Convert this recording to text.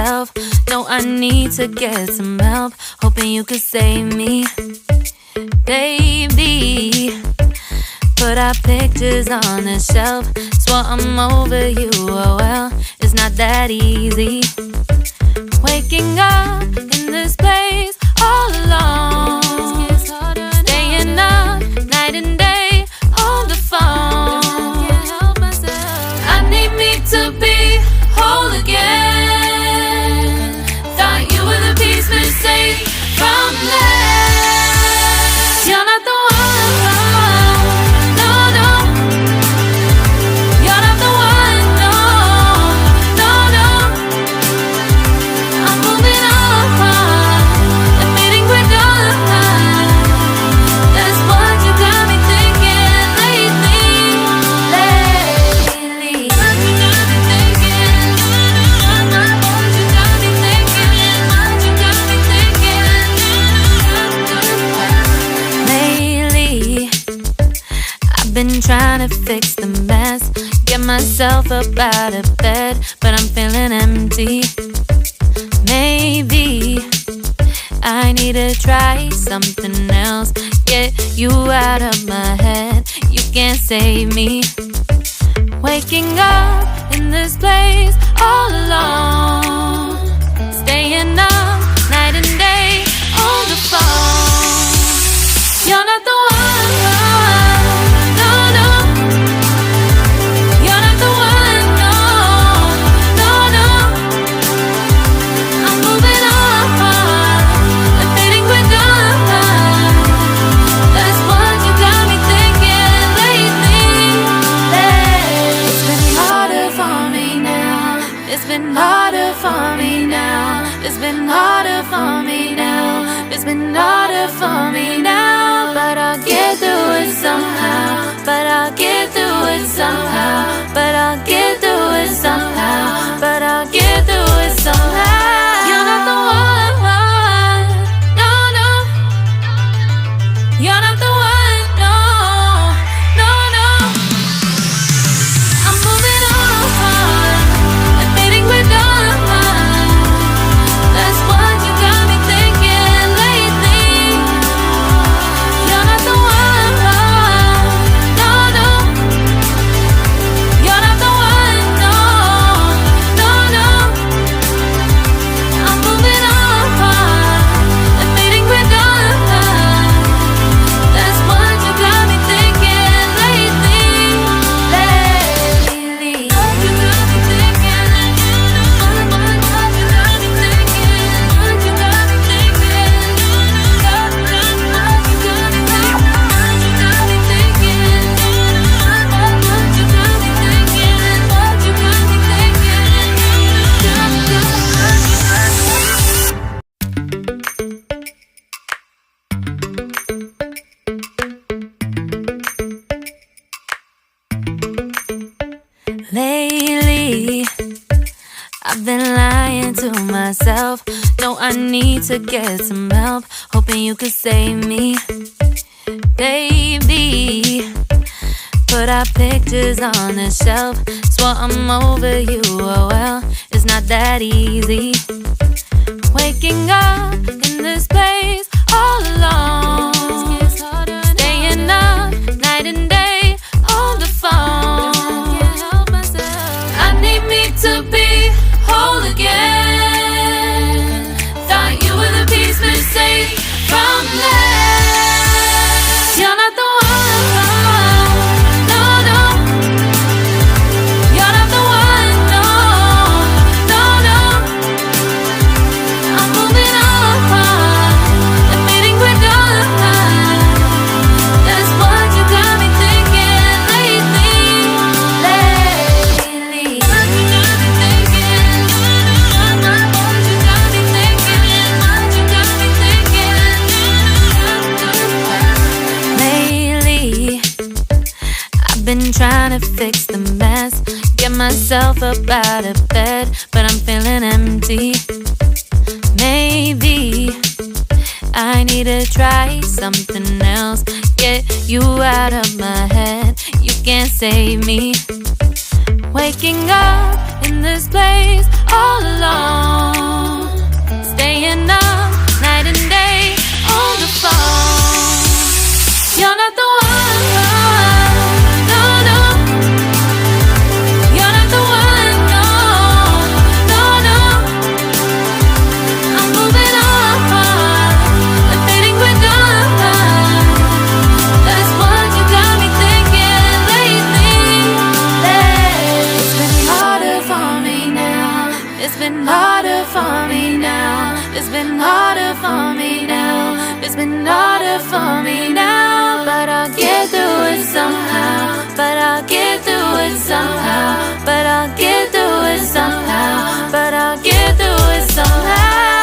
myself. No, I need to get some help. Hoping you could save me, baby. Put our pictures on the shelf. Swore I'm over you, oh well, it's not that easy. Waking up in this place all alone, staying up night and day on the phone. I need me to be whole again. Thought you were the piece missing from last. You're not the one. Been trying to fix the mess, get myself up out of bed, but I'm feeling empty. Maybe I need to try something else, get you out of my head. You can't save me. Waking up in this place all alone, staying up night and day on the phone. You're not the one. It's been harder for me now. It's been harder for me now. It's been harder for me now. But I'll get through it somehow. But I'll get through it somehow. But I'll get through it somehow. But I'll get through it somehow. You're not the one. No, no. You're not the one. No, no, no. I'm moving on. That's what you got me thinking lately. You're not the one. No, no. You're not the one. No, no, no. I'm moving on. Admitting we're done. That's what you got me thinking lately. What you got me thinking. Lately, I've been lying to myself. No, I need to get some help. Hoping you could save me, baby. Put our pictures on the shelf. Swore I'm over you, oh well, it's not that easy. Waking up in this place all alone, staying up night and day on the phone. I need me to be whole again. Thought you were the piece missing from last. You're not the one. No, no. You're not the one. No, no, no. I'm moving on. Admitting we're done. That's what you got me thinking lately. What you got me thinking. What you got me thinking. What you got me thinking. Lately, I've been trying to fix the mess, get myself up out of bed, but I'm feeling empty. Maybe I need to try something else, get you out of my head. You can't save me. Waking up in in this place all alone, staying up night and day on the phone. You're not the one, no, no. You're not the one, no, no, no. I'm moving on, and fading quicker. That's what you got me thinking lately. It's been harder for me now. It's been harder for me now. It's been harder for me now. It's been harder for me now. But I'll get through it somehow. But I'll get through it somehow. But I'll get through it somehow. But I'll get through it somehow.